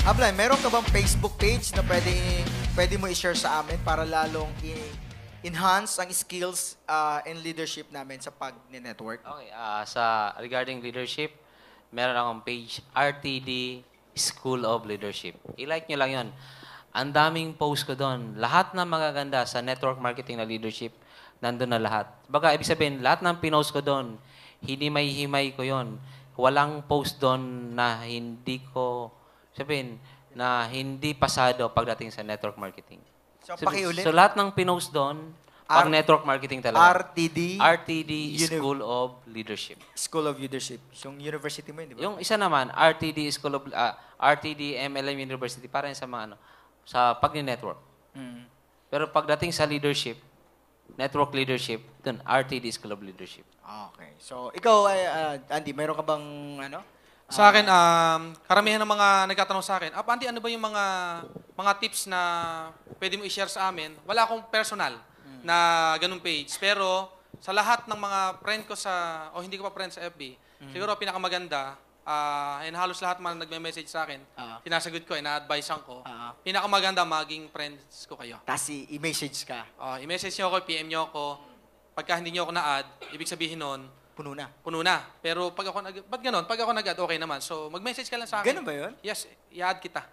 Ablay, meron ka bang Facebook page na pwede mo i-share sa amin para lalong enhance ang skills and leadership namin sa pag-network? Okay, regarding leadership, meron akong page, RTD School of Leadership. I-like nyo lang yun. Ang daming post ko doon. Lahat ng magaganda sa network marketing na leadership, nandun na lahat. Baga, ibig sabihin, lahat ng pinost ko doon, hinimay-himay ko yon. Walang post doon na hindi ko, sabihin, na hindi pasado pagdating sa network marketing. So, pakiulit. So, lahat ng pinost doon, pag network marketing talaga. RTD School of Leadership. School of Leadership. Yung university mo yun, di ba? Yung isa naman, RTD RTD MLM University, para sa mga sa pag-network. Pero pagdating sa leadership, network leadership, dun, RTD School of Leadership. Okay. So, ikaw, Andy, mayroon ka bang Sa akin, karamihan ng mga nagtatanong sa akin, Andy, ano ba yung mga tips na pwede mo i-share sa amin? Wala akong personal na ganung page. Pero sa lahat ng mga friend ko o hindi ko pa friend sa FB, siguro pinakamaganda, and halos lahat man nagme-message sa akin, sinasagot ko, ina-advisean ko, pinakamaganda maging friends ko kayo. Tapos i-message ka? I-message nyo ako, PM nyo ako. Pagka hindi nyo ako na-add, ibig sabihin nun, puno na. Puno na. Pero pag ako ba't ganon? Pag ako nag-add, okay naman. So, mag-message ka lang sa akin. Ganun ba yun? Yes, i-add kita.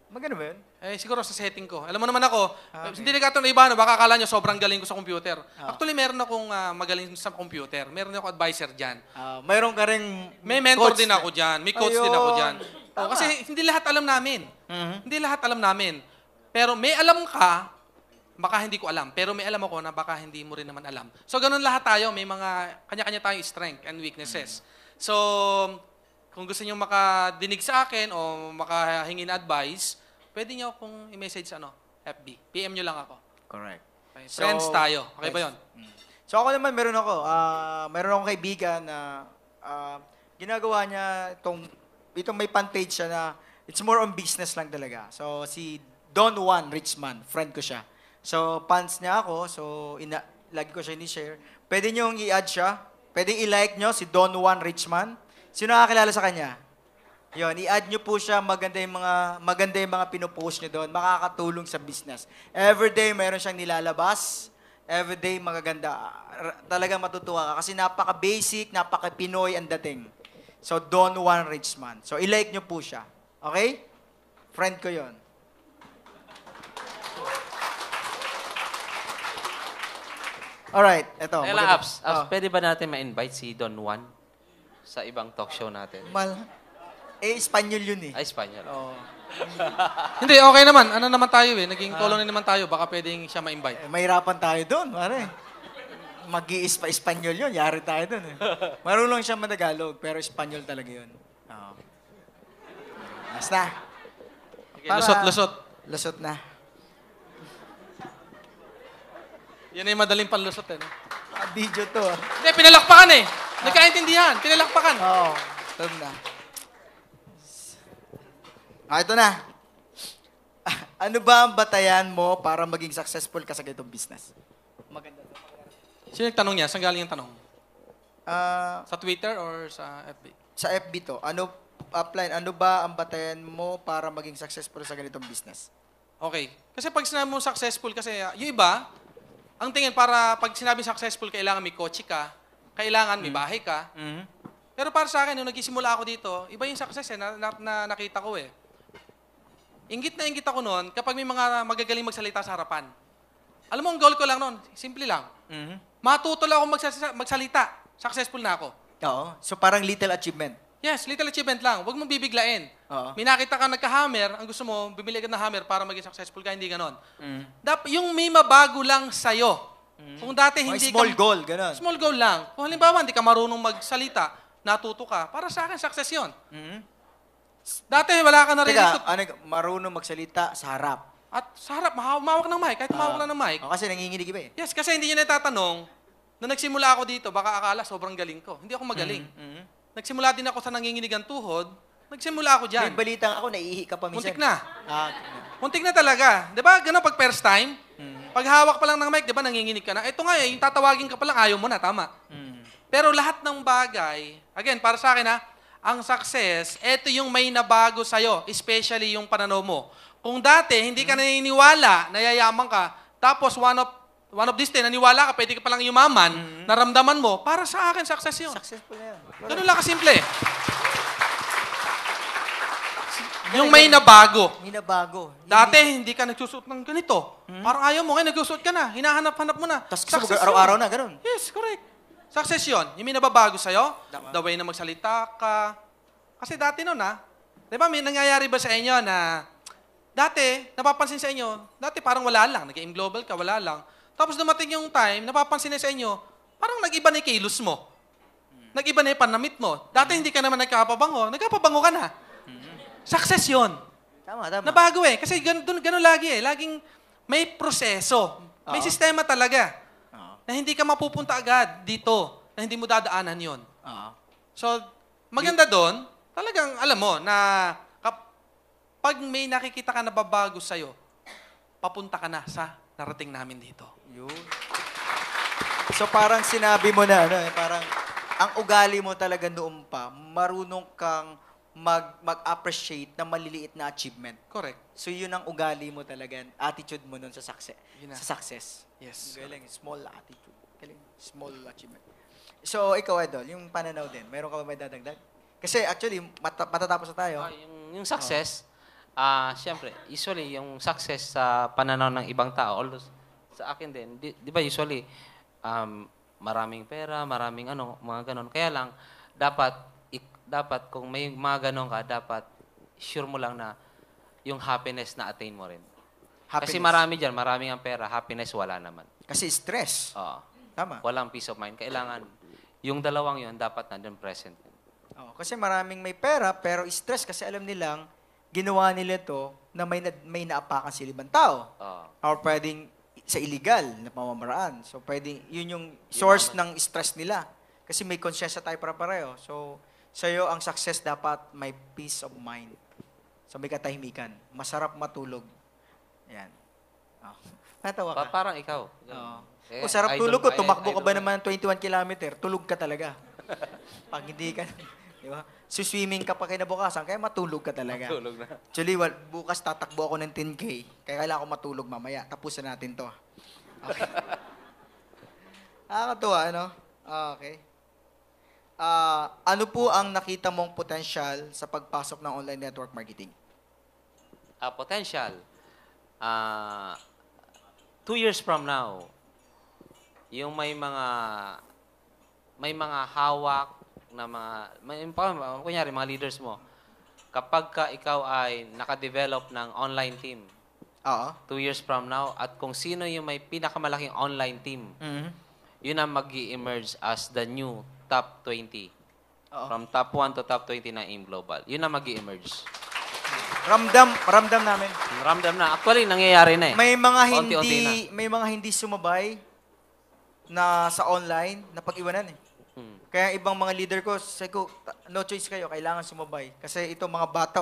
Magano ba yun? Siguro sa setting ko. Alam mo naman ako, hindi nagkataon na iba, baka akala nyo sobrang galing ko sa computer. Actually, meron akong magaling sa computer. Meron ako advisor dyan. Mayroon ka rin may mentor din ako dyan. May coach din ako dyan. Kasi hindi lahat alam namin. Hindi lahat alam namin. Pero may alam ka, baka hindi ko alam. Pero may alam ako na baka hindi mo rin naman alam. So, ganun lahat tayo. May mga kanya-kanya tayong strength and weaknesses. So, kung gusto nyo makadinig sa akin o makahingi na advice, pwede nyo akong i-message sa FB. PM nyo lang ako. Correct. Okay. Friends tayo. Okay ba yun? So, ako naman, meron akong kaibigan na ginagawa niya itong may fan page siya na it's more on business lang talaga. So, si Don Juan Richman, friend ko siya. So, fans niya ako. So, lagi ko siya ini-share. Pwede nyo i-add siya. Pwede i-like nyo si Don Juan Richman. Sino nakakilala sa kanya? Yun, i-add nyo po siya. Maganda yung mga pinopost nyo doon. Makakatulong sa business. Everyday, mayroon siyang nilalabas. Everyday, magaganda. Talagang matutuwa ka. Kasi napaka-basic, napaka-Pinoy ang dating. So, Don Juan Richman. So, i-like nyo po siya. Okay? Friend ko yon. Alright, eto. Apps, pwede ba natin ma-invite si Don Juan sa ibang talk show natin? Espanyol yun eh. Ay, Espanyol. Oo. Hindi, okay naman. Ano naman tayo eh. Naging colony naman tayo. Baka pwedeng siya ma-invite. Mahirapan tayo doon, pare. Mag-i-Espanyol yun. Yari tayo doon eh. Marunong siya Matagalog, pero Espanyol talaga yun. Oo. Basta. Okay, lusot. Lusot na. Yan ay madaling panlusot eh. No? Video to. Hindi, pinalakpakan eh. Nagkaintindihan. Pinalakpakan. Oo. Ito na. Ito na. Ano ba ang batayan mo para maging successful ka sa ganitong business? Maganda. Sino yung tanong niya? Saan galing yung tanong? Sa Twitter or sa FB? Sa FB to. Ano ba ang batayan mo para maging successful sa ganitong business? Okay. Kasi pag sinabi mo successful, kasi yung iba, ang tingin para pag sinabi successful, kailangan may kotse ka, kailangan may bahay ka. Pero para sa akin, nung nagsisimula ako dito, iba yung success na nakita ko eh. Inggit na inggit ako noon kapag may mga magagaling magsalita sa harapan. Alam mo, ang goal ko lang noon, simple lang. Matuto lang ako magsalita. Successful na ako. Oo. So parang little achievement. Yes, little achievement lang. Huwag mong bibiglain. May nakita ka nagka-hammer, ang gusto mo, bibili ka ng hammer para maging successful ka, hindi ganon. Yung may mabago lang sa'yo. Kung dati hindi small goal, ganon. Small goal lang. Kung halimbawa, hindi ka marunong magsalita, natuto ka, para sa akin, success yun. Dati, wala ka na rin. Marunong magsalita sa harap. At sa harap, mahawak ng mic, kahit mahawak lang ng mic. Kasi nanginginig iba eh. Yes, kasi hindi nyo natatanong, nung nagsimula ako dito, baka akala sobrang galing ko. Hindi ako magaling. Nagsimula din ako sa nanginginig ang tuhod. Nagsimula ako dyan. May balitang ako, naiihi ka pa minsan. Muntik na. Muntik na talaga. Di ba? Ganun pag first time. Pag hawak pa lang ng mic, di ba, nanginginig ka na. Ito nga yung tatawagin ka pa lang, ayaw mo na, tama. Pero lahat ng bagay, again, para sa akin ang success, ito yung may nabago sa'yo, especially yung pananaw mo. Kung dati, hindi ka naniniwala, nayayaman ka, tapos one of these day, naniwala ka, pwede ka palang yumaman, naramdaman mo, para sa akin, success yun. Successful na yan. Ganun lang kasimple. Yung may nabago. May nabago. Dati, hindi ka nagsusuot ng ganito. Parang ayaw mo, ngayon nagsusuot ka na. Hinahanap-hanap mo na. Tapos gusto mo Success araw-araw yun. na, ganun. Yes, correct. Success yun. Yung may nababago sa'yo, Tama. the way na magsalita ka. Kasi dati noon, di ba, may nangyayari ba sa inyo na, dati, napapansin sa inyo, dati parang wala lang. Nag-aim global ka, wala lang. Tapos dumating yung time, napapansin na sa inyo, parang nag-iba na yung kilos mo. Nag-iba na yung panamit mo. Dati hindi ka naman nagkapabango ka na. Success yun. Tama, tama. Nabago Kasi ganun lagi Laging may proseso. May Oo. sistema talaga. Oo. Na hindi ka mapupunta agad dito. Na hindi mo dadaanan yon. Oo. So, maganda doon, talagang alam mo na pag may nakikita ka na babago sa'yo, papunta ka na sa narating namin dito. Yun. So parang sinabi mo na, parang ang ugali mo talaga noon pa, marunong kang mag-appreciate ng maliliit na achievement. Correct. So yun ang ugali mo talaga, attitude mo nun sa success. Yun na. Sa success. Yes. Galing, small attitude. Galing, small achievement. So ikaw, Idol, yung pananaw din, meron ka ba may dadagdag? Kasi actually, matatapos na tayo. Yung success, siyempre, usually, yung success sa pananaw ng ibang tao, although sa akin din, di ba usually, maraming pera, maraming mga ganon. Kaya lang, dapat kung may mga ganon ka, dapat sure mo lang na yung happiness na attain mo rin. Kasi Happiness. maraming ang pera, happiness wala naman. Kasi stress. Oo. Tama. Walang peace of mind. Kailangan, yung dalawang yun, dapat nandun present. Oh, kasi maraming may pera, pero stress kasi alam nilang, ginawa nila to na may naapakan sila ibang tao. Oo. Or pwedeng sa illegal na pamamaraan. So, pwedeng, yun yung source ng stress nila. Kasi may konsyensya tayo para pareho. So, sa'yo, ang success dapat may peace of mind. So, may katahimikan. Masarap matulog. Yan. Oh. Natawa ka? Parang ikaw. Oo. Eh, Sarap idol- tulog ko. i- Tumakbo ka idol ba mo. naman ng 21 kilometer? Tulog ka talaga. Pag hindi ka, di ba? Swimming ka pa kinabukasan, kaya matulog ka talaga. Tulog na. Actually, bukas tatakbo ako ng 10K. Kaya kailangan ko matulog mamaya. Tapusin natin to. Okay. Nakakatuwa, ano? Okay. Ano po ang nakita mong potensyal sa pagpasok ng online network marketing? Potential. 2 years from now, yung may mga hawak na kunyari, mga leaders mo, kapag ka ikaw ay nakadevelop ng online team, Oo. 2 years from now, at kung sino yung may pinakamalaking online team, Mhm. yun ang mag-emerge as the new top 20. Oo. From top 1 to top 20 na AIM Global. Yun ang mag-emerge. Ramdam namin. Ramdam na. Actually, nangyayari na eh. Unti-unti May mga hindi sumabay na sa online na pag-iwanan eh. Hmm. Kaya ibang mga leader ko, sabi ko, no choice kayo, kailangan sumabay. Kasi ito mga bata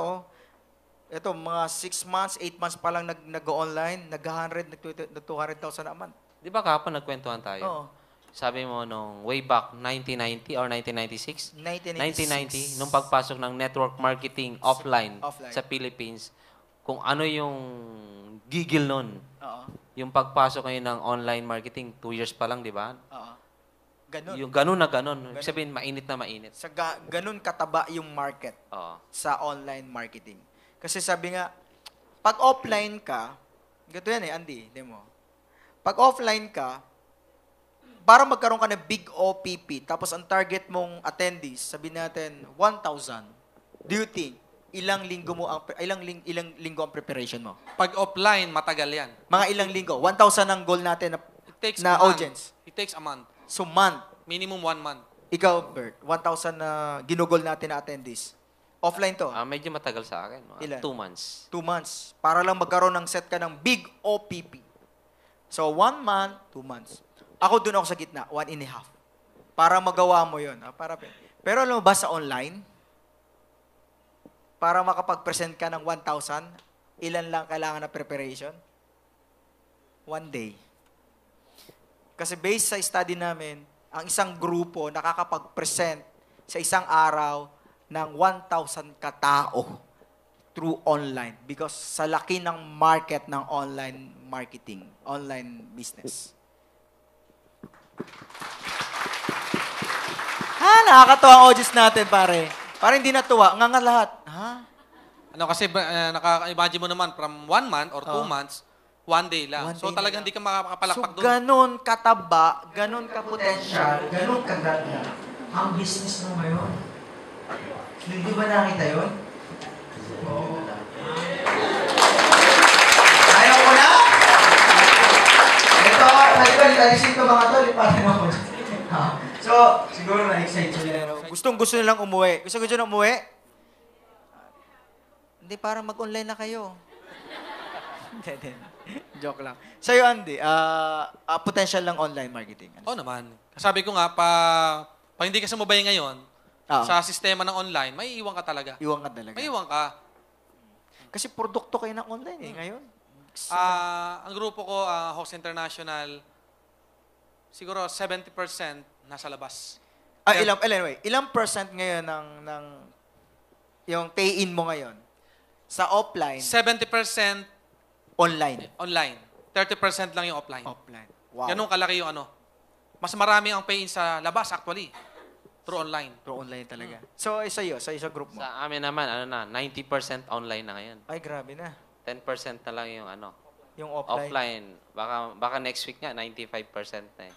ito mga 6 months, 8 months pa lang nag-online, nag-100, nag-200,000 a month. Di ba kahapon nagkwentuhan tayo? Oo. Sabi mo nung way back 1990 or 1996? 1996. 1990, nung pagpasok ng network marketing offline, Offline. sa Philippines, kung ano yung gigil nun. Oo. Yung pagpasok ngayon ng online marketing, 2 years pa lang, di ba? Oo. Ganun. Yung ganun na ganun. Ibig sabihin, mainit na mainit. Ganun kataba yung market Oo. sa online marketing. Kasi sabi nga, pag offline ka, ganito yan eh, Andy, di mo. Pag offline ka, para magkaroon ka ng big OPP, tapos ang target mong attendees, sabihin natin, 1,000. Do you think, ilang linggo ang preparation mo? Pag offline, matagal yan. Mga ilang linggo? 1,000 ang goal natin It takes na a month. audience. It takes a month. So, month. Minimum 1 month. Ikaw, Bert, 1,000 na ginugol natin na attendees. Offline to. Medyo matagal sa akin. Ilan? 2 months. 2 months. Para lang magkaroon ng set ka ng big OPP. So, 1 month, 2 months. Ako doon ako sa gitna, 1.5. Para magawa mo yun. Pero alam mo ba sa online, para makapag-present ka ng 1,000, ilan lang kailangan na preparation? 1 day. Kasi based sa study namin, ang isang grupo nakakapag-present sa isang araw ng 1,000 katao through online because sa laki ng market ng online marketing, online business. Nakakatawa ang audience natin, pare. Parang hindi natuwa. Nga lahat. Ha? Ano kasi, naka-imagine mo naman, from 1 month or 2 months, 1 day lang. 1 So day talagang na hindi ka makakapalakpak So, doon. ganun kataba, ganun ka-potential, ganun kaganda ang business mo ngayon. Hindi ba nakita yun? Oo. Ayaw ko na? Ito, alisin ko mga tol, iparin ako. So, siguro na-excite sila. Gustong-gusto nilang umuwi. Gusto nilang umuwi? Hindi, parang mag-online na kayo. Hindi. Joke lang. Sa'yo, Andy, potential lang online marketing. Oo naman. Sabi ko nga, pag hindi ka sumabay ngayon, sa sistema ng online, may iwan ka talaga. Iwan ka talaga. May iwan ka. Kasi produkto kayo ng online ngayon. Ang grupo ko, Hawks International, siguro 70% nasa labas. Ilang percent ngayon ng yung pay-in mo ngayon? Sa offline, 70% online. online. 30% lang yung offline. Offline. Wow. Ganun kalaki yung ano. Mas marami ang pay-in sa labas actually. Through online. Through online talaga. So, sa group mo? Sa amin naman, 90% online na ngayon. Ay, grabe na. 10% na lang yung Yung offline. Baka next week nga, 95% na eh.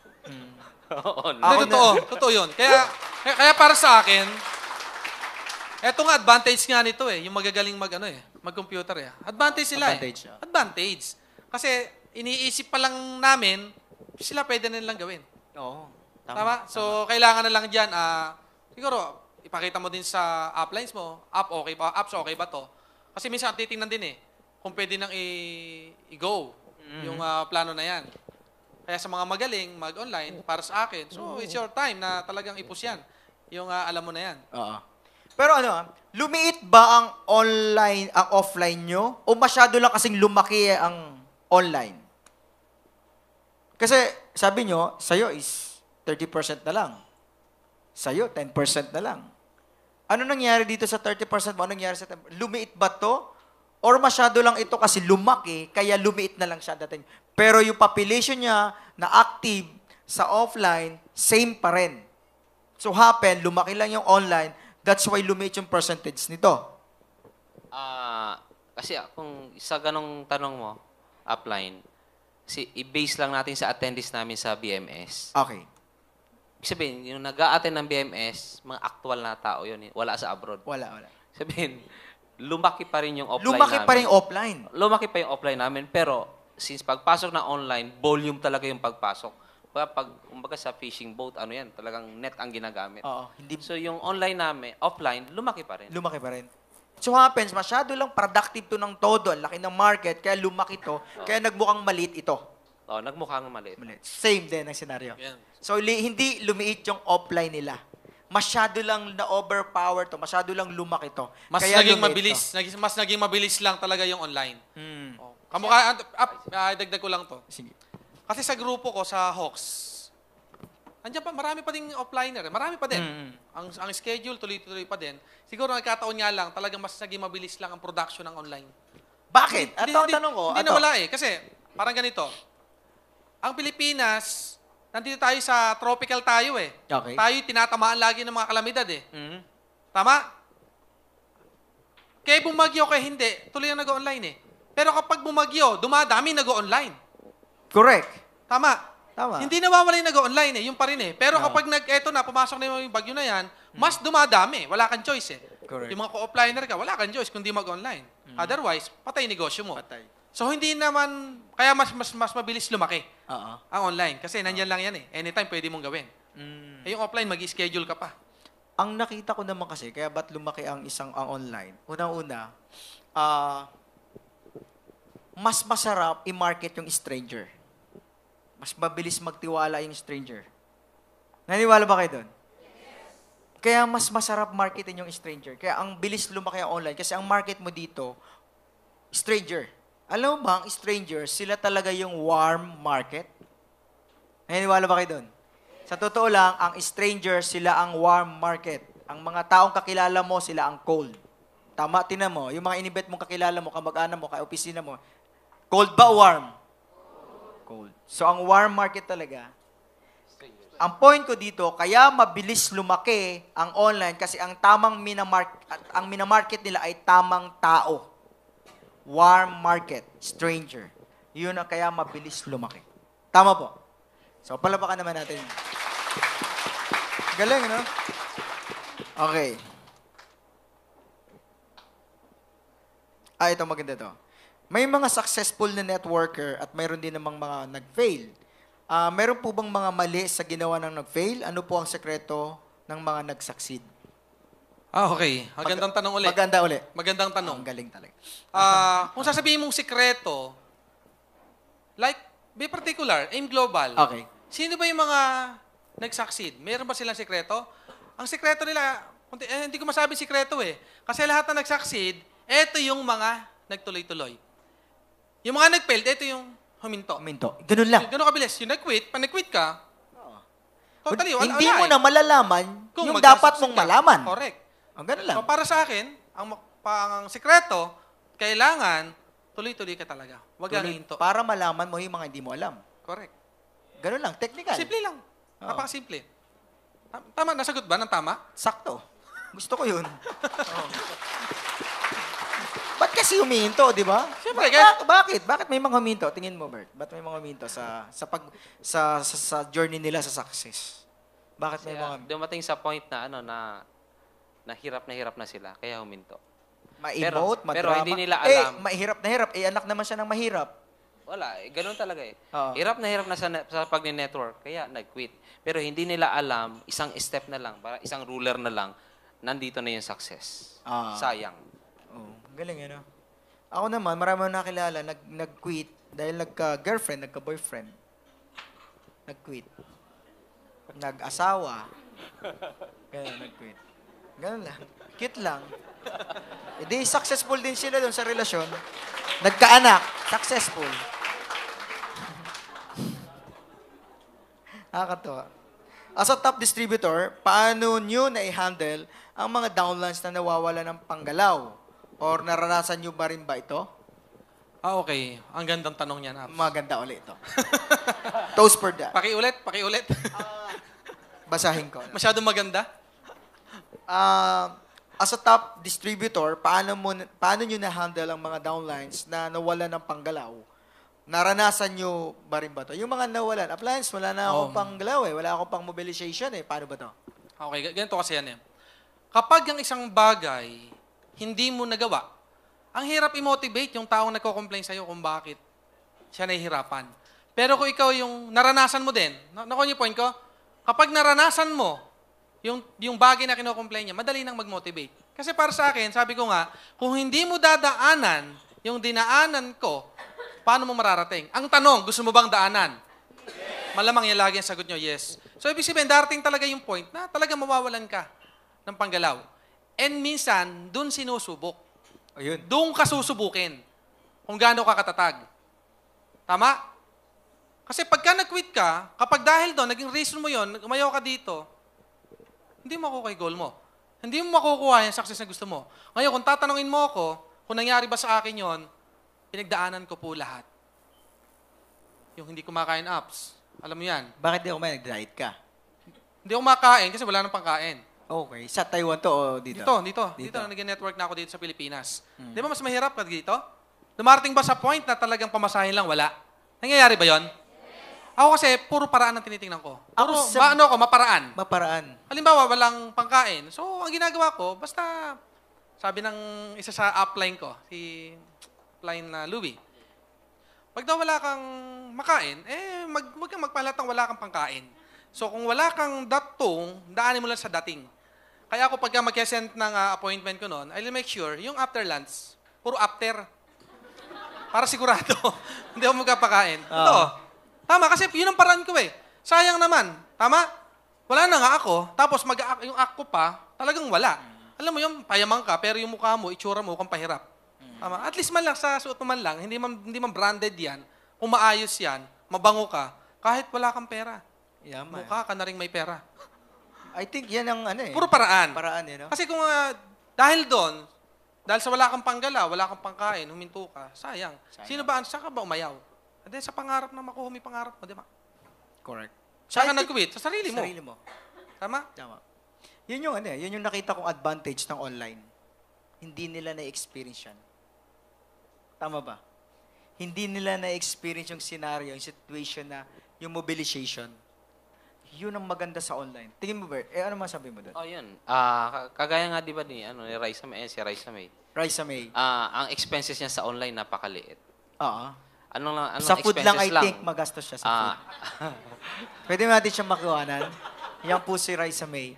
Hindi, totoo yun. Kaya para sa akin, eto nga advantage nga nito eh, yung magagaling mag-computer eh. Advantage sila Advantage. Kasi iniisip pa lang namin, sila pwede na nilang gawin. Oo. Tama? So, kailangan na lang dyan, siguro, ipakita mo din sa uplines mo, apps okay ba to? Kasi minsan titingnan din eh, kung pwede nang i-go yung plano na yan. Kaya sa mga magaling, mag-online, para sa akin, so it's your time na talagang i-push yan. Yung alam mo na yan. Oo. Pero lumiit ba ang offline nyo? O masyado lang kasing lumaki ang online? Kasi sabi nyo, sa'yo is 30% na lang. Sa'yo, 10% na lang. Ano nangyari dito sa 30% mo? Ano nangyari sa 10%? Lumiit ba to? Or masyado lang ito kasi lumaki, kaya lumiit na lang siya dating. Pero yung population niya na active sa offline, same pa rin. So lumaki lang yung online, that's why lumiit yung percentage nito. Kasi kung sa ganong tanong mo, upline, i-base lang natin sa attendees namin sa BMS. Okay. Ibig sabihin, yung nag-a-attend ng BMS, mga actual na tao yun, wala sa abroad. Wala. Sabihin, lumaki pa rin yung offline Lumaki namin. pa rin offline. Lumaki pa yung offline namin, pero since pagpasok na online, volume talaga yung pagpasok. Kumbaga sa fishing boat, talagang net ang ginagamit. Oo. So yung online namin, offline, lumaki pa rin. Lumaki pa rin. So happens, masyado lang productive to ng todo. Ang laki ng market, kaya lumaki to. Kaya nagmukhang maliit ito. Nagmukhang maliit. Same din ang senaryo. Yeah. So hindi lumiit yung offline nila. Masyado lang na-overpower to. Masyado lang lumaki to. Mas kaya naging lumiit mabilis. to. Mas naging mabilis lang talaga yung online. Hmm. Dagdag ko lang to. Sige. Kasi sa grupo ko, sa Hawks, andiyan pa, marami pa ding offliner. Marami pa din. Ang schedule, tuloy-tuloy pa din. Siguro nagkataon nga lang, talagang mas naging mabilis lang ang production ng online. Bakit? Tanong ko. Hindi na wala eh. Kasi, parang ganito. Ang Pilipinas, nandito tayo sa tropical tayo eh. Okay. Tayo tinatamaan lagi ng mga kalamidad eh. Tama? Kaya bumagyo kaya hindi, tuloy ang nag-online eh. Pero kapag bumagyo, dumadami nag-online. Correct. Tama. Hindi nawawala yung nag-online eh, yung pa rin eh. Pero kapag pumasok na yung bagyo na yan, mas dumadami. Wala kang choice eh. Correct. Yung mga co-offliner ka, wala kang choice kundi mag-online. Otherwise, patay negosyo mo. Patay. So hindi naman, kaya mas mabilis lumaki Oo. ang online. Kasi nandyan lang yan eh. Anytime pwede mong gawin. Yung offline, mag-schedule ka pa. Ang nakita ko naman kasi, kaya ba't lumaki ang ang online? Unang-una, mas masarap i-market yung stranger. Mas mabilis magtiwala yung stranger. Naniwala ba kayo doon? Kaya mas masarap marketin yung stranger. Kaya ang bilis lumaki ang online. Kasi ang market mo dito, stranger. Alam mo ba, ang stranger, sila talaga yung warm market? Naniwala ba kayo doon? Sa totoo lang, ang stranger, sila ang warm market. Ang mga taong kakilala mo, sila ang cold. Tama, tinan mo. Yung mga inibet mong kakilala mo, kamag-anak mo, ka-opisina mo, cold ba o warm? Cold. So, ang warm market talaga, ang point ko dito, kaya mabilis lumaki ang online kasi ang minamarket nila ay tamang tao. Warm market, stranger. Yun ang kaya mabilis lumaki. Tama po. So, palapakan naman natin. Galing, no? Okay. Ito maganda to. May mga successful na networker at mayroon din namang mga nag-fail. Meron po bang mga mali sa ginawa ng nag-fail? Ano po ang sekreto ng mga nag-succeed? Okay. Magandang tanong ulit. Maganda uli. Magandang tanong. Ang galing talaga. Kung sasabihin mong sikreto, like, be particular, aim global. Okay. Sino ba yung mga nag-succeed? Meron ba silang sikreto? Ang sikreto nila, hindi ko masabi sikreto eh. Kasi lahat na nag-succeed, eto yung mga nagtuloy-tuloy. Yung mga nag-failed, eto yung huminto. Minto. Ganun lang. Ganun kabilis. Yung nag-quit, pag nag-quit ka, totally, wala. Hindi mo na malalaman Kung yung dapat mag-succeed mong ka. malaman. Correct. Ganun lang. So, para sa akin, ang sikreto, kailangan tuloy-tuloy ka talaga. Huwag kang hinto. Para malaman mo yung mga hindi mo alam. Correct. Ganun lang. Technical. Simple lang. Oo. Napakasimple. Tama, nasagot ba ng tama? Sakto. Gusto ko yun. Ba't kasi huminto, di ba? Siyempre, Bakit? Bakit may mga huminto? Tingin mo, Bert. Ba't may mga huminto sa journey nila sa success? Bakit may mga Dumating sa point na na hirap na sila, kaya huminto. ma-emote, pero madrama? hindi nila alam. Mahirap na hirap. Anak naman siya ng mahirap. Wala, ganun talaga eh. Oo. Hirap na sa pag-network, kaya nag-quit. Pero hindi nila alam, isang step na lang, para isang ruler na lang, nandito na yung success. Sayang. Oh, galing ano. Ako naman, marami akong nakilala, nag-quit dahil nagka-girlfriend, nagka-boyfriend. Nag-quit. Nag-asawa. Ganun, nag-quit. Ganun lang. Cute lang. E di, successful din sila doon sa relasyon. Nagkaanak. Successful. Nakakatawa. As a top distributor, paano nyo na-handle ang mga downlines na nawawala ng panggalaw? Or naranasan nyo ba rin ba ito? Okay. Ang gandang tanong niyan, Abs. Maganda ulit ito. Toast for that. Pakiulit. Basahin ko. Masyadong maganda. As a top distributor, paano nyo na-handle ang mga downlines na nawala ng panggalaw? Naranasan nyo ba rin ba ito? Yung mga nawalan, appliance, wala na akong panggalaw eh. Wala akong pang mobilization eh. Paano ba ito? Okay, ganito kasi yan eh. Kapag ang isang bagay hindi mo nagawa, ang hirap i-motivate yung taong nagko-complain sa'yo kung bakit siya nahihirapan. Pero kung ikaw yung naranasan mo din, nakuha niyo point ko? Kapag naranasan mo yung bagay na kino-complain niya, madali nang mag-motivate. Kasi para sa akin, sabi ko nga, kung hindi mo dadaanan yung dinaanan ko, paano mo mararating? Ang tanong, gusto mo bang daanan? Yes. Malamang yan lagi ang sagot nyo, yes. So, ibig sabihin, darating talaga yung point na talaga mawawalan ka ng panggalaw. And minsan, dun sinusubok. Ayun. Doon ka susubukin kung gaano ka katatag. Tama? Kasi pagka nag-quit ka, kapag dahil doon, naging reason mo yon, umayaw ka dito, hindi mo makukuha yung goal mo. Hindi mo makukuha yung success na gusto mo. Ngayon, kung tatanungin mo ako, kung nangyari ba sa akin yon, pinagdaanan ko po lahat. Yung hindi kumakain apps. Alam mo yan. Bakit di ako may nag-diet ka? Hindi ako makain kasi wala nang pangkain. Okay. Sa Taiwan to o dito? Dito. Nag-network na ako dito sa Pilipinas. Di ba mas mahirap ka dito? Dumarating ba sa point na talagang pamasahin lang wala? Nangyayari ba yon? Ako kasi, puro paraan ang tinitingnan ko. Maparaan. Maparaan. Halimbawa, walang pangkain. So, ang ginagawa ko, basta, sabi ng isa sa upline ko, si upline na Louie, pag daw wala kang makain, huwag kang magpalatang wala kang pangkain. So, kung wala kang datong, daanin mo lang sa dating. Kaya ako, pagka mag-send ng appointment ko noon, I'll make sure, yung after lunch, puro after. Para sigurado, hindi ako magkapakain. Ito. Tama, kasi yun ang paraan ko eh. Sayang naman. Tama? Wala na nga ako. Tapos yung ako pa, talagang wala. Alam mo yung payamang ka, pero yung mukha mo, itsura mo, kung pahirap. Tama? At least man lang, sa suot mo man lang, hindi man branded yan. Kung maayos yan, mabango ka, kahit wala kang pera. Yaman. Mukha ka na rin may pera. I think yan ang ano eh. Puro paraan. Paraan eh, no? Kasi kung dahil doon, dahil sa wala kang panggala, wala kang pangkain, huminto ka, sayang. Sino ba, saan ka ba umayaw? Hindi, sa pangarap na makuha mo yung pangarap mo, di ba? Correct. Saan ka I think- nag-quit? Sa sarili mo. Sarili mo. Tama? Tama. Yun yung ano eh, yun yung nakita kong advantage ng online. Hindi nila na-experience yan. Tama ba? Hindi nila na-experience yung scenario, yung situation na, yung mobilization. Yun ang maganda sa online. Tingin mo, Bert, ano masabi mo doon? Oh, yun. Kagaya nga, di ba, ni Raisa May, si Raisa May. Raisa May. Ang expenses niya sa online, napakaliit. Oo. Anong Sa food lang, I expenses think, magastos siya sa food. Pwede natin siyang makuhanan. Yan po si Raisa May.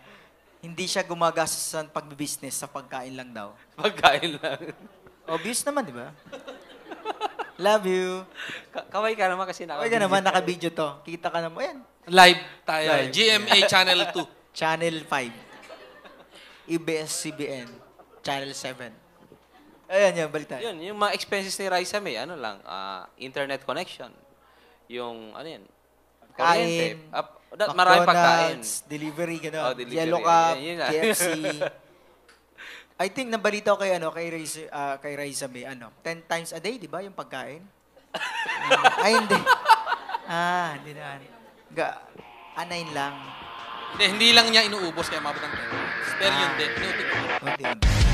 Hindi siya gumagastos sa pagbibusiness, sa pagkain lang daw. Pagkain lang. Obvious naman, di ba? Love you. Kaway ka naman kasi Okay ka naman, naka-video to. Kita ka naman. Ayan. Live tayo. Live. GMA Channel 2. Channel 5. EBS-CBN. Channel 7. Ayan yan, balita. Yun, yung mga expenses ni Raisa May, ano lang, internet connection. Yung, ano yan, Kain, maraming pagkain. McDonald's, delivery, gano'n. Oh, delivery. Yellow Cup, Yun lang. KFC. I think nabalita ko kay Raisa May, 10 times a day, di ba, yung pagkain? Ay, hindi. Hindi na. Anayin lang. Hindi lang niya inuubos kaya mabot ng 10. Pero yun din. Inuubos. Unti-unti.